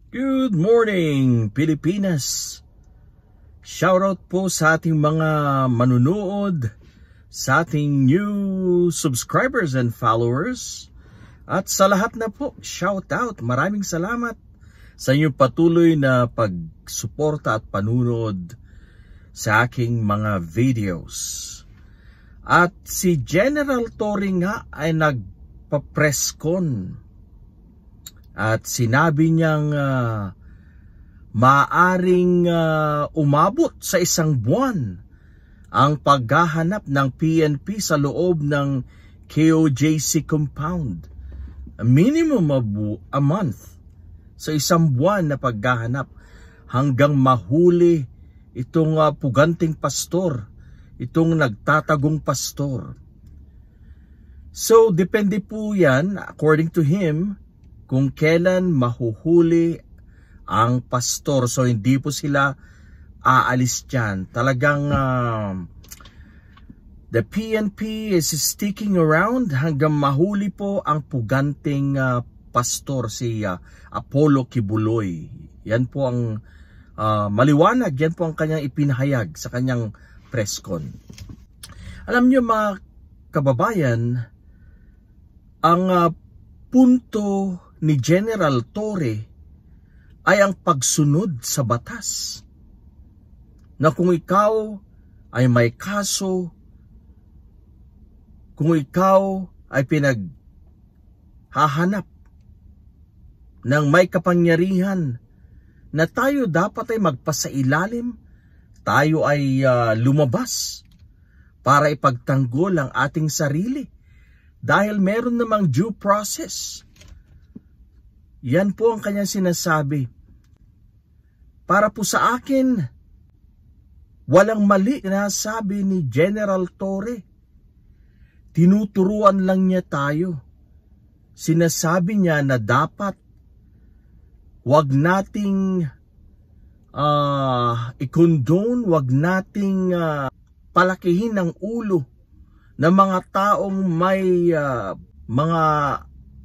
Good morning, Pilipinas! Shoutout po sa ating mga manunood, sa ating new subscribers and followers, at sa lahat na po, shoutout! Maraming salamat sa inyong patuloy na pagsuporta at panunod sa aking mga videos. At si General Torre nga ay nagpa-presscon at sinabi niyang maaring umabot sa 1 buwan ang paghahanap ng PNP sa loob ng KOJC compound. A minimum of a month. So 1 buwan na paghahanap hanggang mahuli itong puganting pastor, itong nagtatagong pastor. So depende po yan, according to him, kung kailan mahuhuli ang pastor. So hindi po sila aalis dyan. Talagang the PNP is sticking around hanggang mahuli po ang puganting pastor, si Apollo Kibuloy. Yan po ang maliwanag, yan po ang kanyang ipinahayag sa kanyang presscon. Alam niyo mga kababayan, ang punto ni General Torre ay ang pagsunod sa batas. Na kung ikaw ay may kaso, kung ikaw ay pinaghahanap ng may kapangyarihan na tayo dapat ay magpasailalim, tayo ay lumabas para ipagtanggol ang ating sarili dahil meron namang due process. Yan po ang kanyang sinasabi. Para po sa akin, walang mali na sabi ni General Torre. Tinuturuan lang niya tayo. Sinasabi niya na dapat wag nating i-condone, wag nating palakihin ng ulo ng mga taong may mga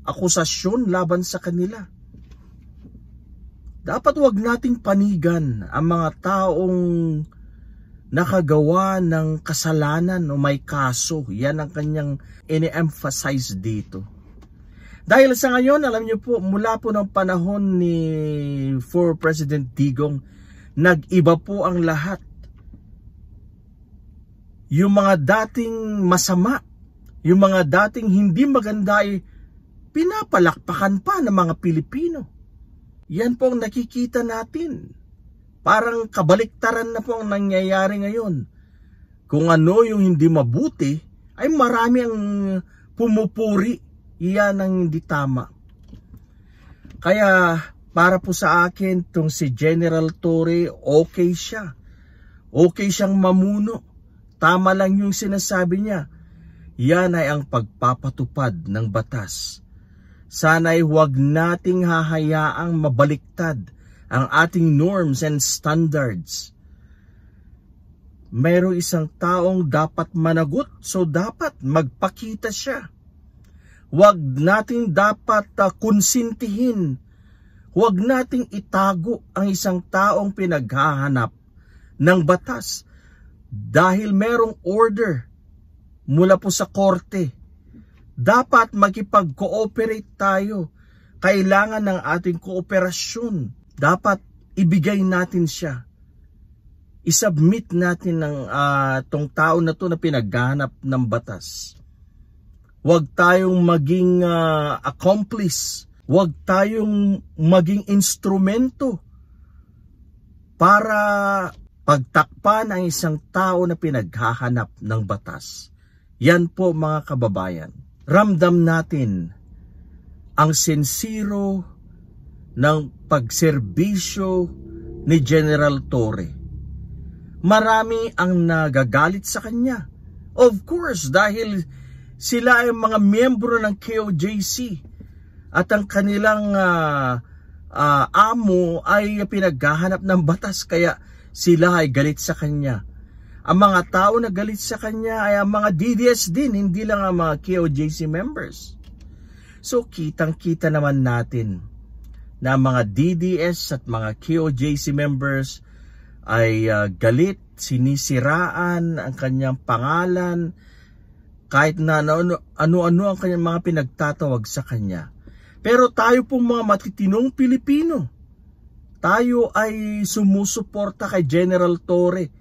akusasyon laban sa kanila. Dapat wag nating panigan ang mga taong nakagawa ng kasalanan o may kaso. Yan ang kanyang ini-emphasize dito. Dahil sa ngayon, alam niyo po, mula po ng panahon ni former President Digong, nag-iba po ang lahat. Yung mga dating masama, yung mga dating hindi maganda ay pinapalakpakan pa ng mga Pilipino. Yan po ang nakikita natin. Parang kabaliktaran na po ang nangyayari ngayon. Kung ano yung hindi mabuti, ay marami ang pumupuri. Iyan ang hindi tama. Kaya para po sa akin, itong si General Torre, okay siya. Okay siyang mamuno. Tama lang yung sinasabi niya. Yan ay ang pagpapatupad ng batas. Sana'y huwag nating hahayaang mabaliktad ang ating norms and standards. Mayroong isang taong dapat managot, so dapat magpakita siya. Huwag nating dapat konsintihin. Huwag nating itago ang isang taong pinaghahanap ng batas dahil merong order mula po sa korte. Dapat makipag-cooperate tayo. Kailangan ng ating kooperasyon. Dapat ibigay natin siya. I-submit natin ng tong tao na to na pinaghahanap ng batas. Huwag tayong maging accomplice. Huwag tayong maging instrumento para pagtakpan ang isang tao na pinaghahanap ng batas. Yan po mga kababayan. Ramdam natin ang sinsiro ng pagserbisyo ni General Torre. Marami ang nagagalit sa kanya. Of course, dahil sila ay mga miyembro ng KOJC at ang kanilang amo ay pinaghahanap ng batas kaya sila ay galit sa kanya. Ang mga tao na galit sa kanya ay ang mga DDS din, hindi lang ang mga KOJC members. So kitang-kita naman natin na mga DDS at mga KOJC members ay galit, sinisiraan ang kanyang pangalan, kahit na ano-ano ang kanyang mga pinagtatawag sa kanya. Pero tayo pong mga matitinong Pilipino, tayo ay sumusuporta kay General Torre.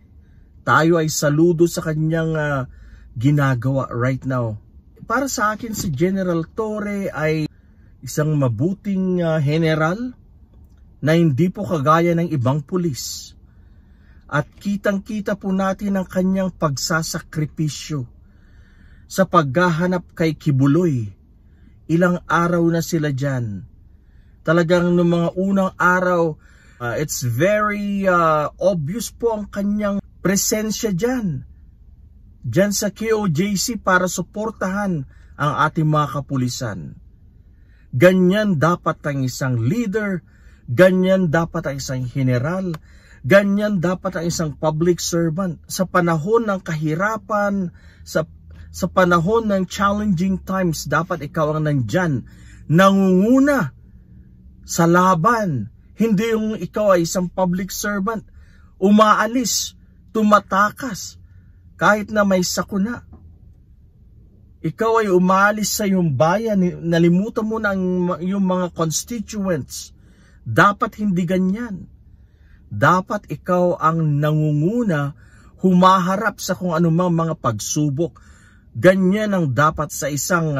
Tayo ay saludo sa kanyang ginagawa right now. Para sa akin, si General Torre ay isang mabuting general na hindi po kagaya ng ibang pulis. At kitang-kita po natin ang kanyang pagsasakripisyo sa paghahanap kay Kibuloy. Ilang araw na sila dyan. Talagang noong mga unang araw, it's very obvious po ang kanyang presensya dyan. Dyan sa KOJC para suportahan ang ating mga kapulisan. Ganyan dapat ang isang leader, ganyan dapat ang isang general, ganyan dapat ang isang public servant. Sa panahon ng kahirapan, sa panahon ng challenging times, dapat ikaw ang nandyan, nangunguna sa laban. Hindi yung ikaw ay isang public servant, umaalis, tumatakas, kahit na may sakuna. Ikaw ay umaalis sa iyong bayan, nalimutan mo na yung mga constituents. Dapat hindi ganyan. Dapat ikaw ang nangunguna, humaharap sa kung anumang mga pagsubok. Ganyan ang dapat sa isang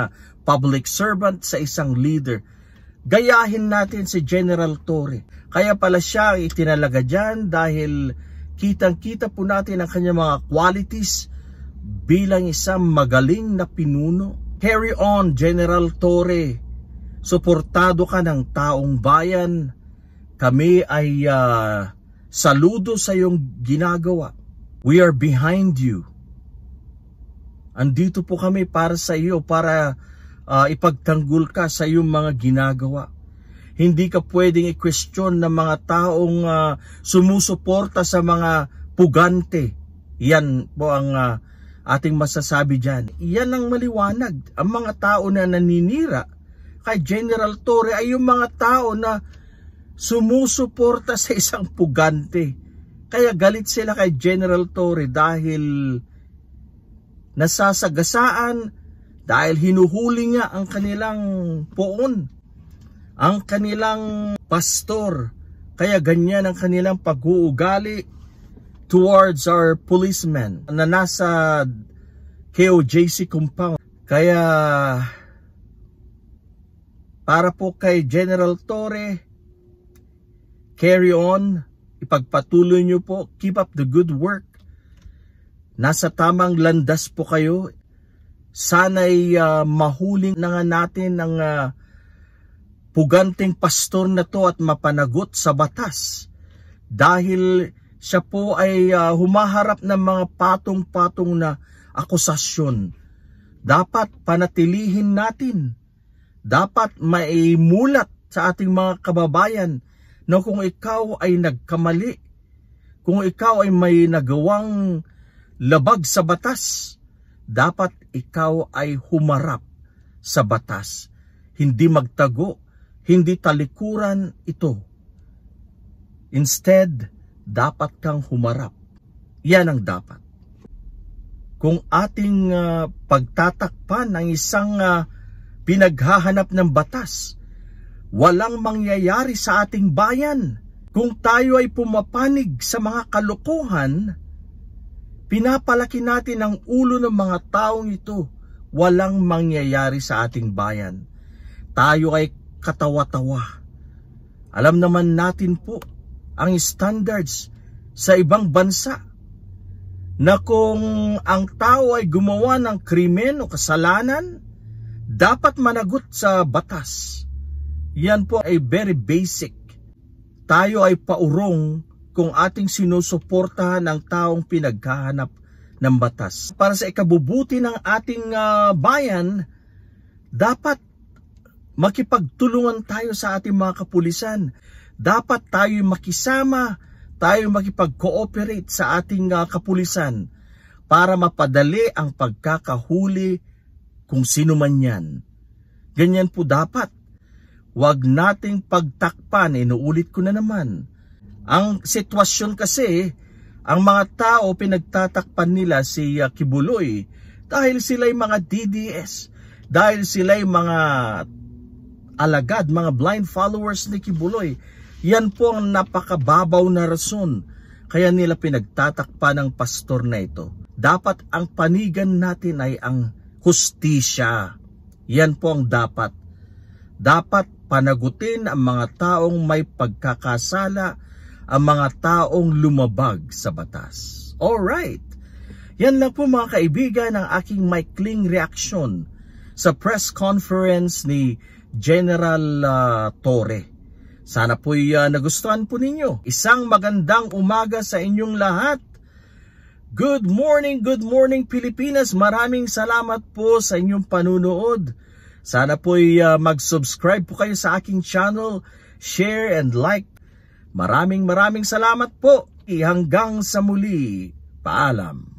public servant, sa isang leader. Gayahin natin si General Torre. Kaya pala siya itinalaga dyan dahil kitang-kita po natin ang kanyang mga qualities bilang isang magaling na pinuno. Carry on, General Torre. Suportado ka ng taong bayan. Kami ay saludo sa iyong ginagawa. We are behind you. Andito po kami para sa iyo, para ipagtanggol ka sa iyong mga ginagawa. Hindi ka pwedeng i-question ng mga taong sumusuporta sa mga pugante. Yan po ang ating masasabi dyan. Yan ang maliwanag. Ang mga tao na naninira kay General Torre ay yung mga tao na sumusuporta sa isang pugante. Kaya galit sila kay General Torre dahil nasasagasaan, dahil hinuhuli nga ang kanilang poon, ang kanilang pastor. Kaya ganyan ang kanilang pag-uugali towards our policemen na nasa KOJC compound. Kaya para po kay General Torre, carry on, ipagpatuloy nyo po, keep up the good work. Nasa tamang landas po kayo. Sana'y mahuling na nga natin ang puganting pastor na to at mapanagot sa batas. Dahil siya po ay humaharap ng mga patong-patong na akusasyon. Dapat panatilihin natin. Dapat maimulat sa ating mga kababayan na kung ikaw ay nagkamali, kung ikaw ay may nagawang labag sa batas, dapat ikaw ay humarap sa batas. Hindi magtago, hindi talikuran ito. Instead, dapat kang humarap. Yan ang dapat. Kung ating pagtatakpan ang isang pinaghahanap ng batas, walang mangyayari sa ating bayan. Kung tayo ay pumapanig sa mga kalokohan, pinapalaki natin ang ulo ng mga taong ito, walang mangyayari sa ating bayan. Tayo ay katawa-tawa. Alam naman natin po ang standards sa ibang bansa na kung ang tao ay gumawa ng krimen o kasalanan, dapat managot sa batas. Yan po ay very basic. Tayo ay paurong kung ating sinusuportahan ang taong pinaghahanap ng batas. Para sa ikabubuti ng ating bayan, dapat makipagtulungan tayo sa ating mga kapulisan. Dapat tayo makisama, tayo makipag-cooperate sa ating kapulisan para mapadali ang pagkakahuli kung sino man yan. Ganyan po dapat. Huwag nating pagtakpan, inuulit ko na naman. Ang sitwasyon kasi, ang mga tao pinagtatakpan nila si Kibuloy dahil sila'y mga DDS, dahil sila'y mga alagad, mga blind followers ni Kibuloy. Yan po ang napakababaw na rason kaya nila pinagtatakpan ng pastor na ito. Dapat ang panigan natin ay ang hustisya. Yan po ang dapat. Dapat panagutin ang mga taong may pagkakasala, ang mga taong lumabag sa batas. Alright. Yan lang po mga kaibigan ang aking maikling reaksyon sa press conference ni General Torre. Sana po'y nagustuhan po ninyo. Isang magandang umaga sa inyong lahat. Good morning Pilipinas. Maraming salamat po sa inyong panunood. Sana po'y mag-subscribe po kayo sa aking channel, share and like. Maraming salamat po. Hanggang sa muli. Paalam.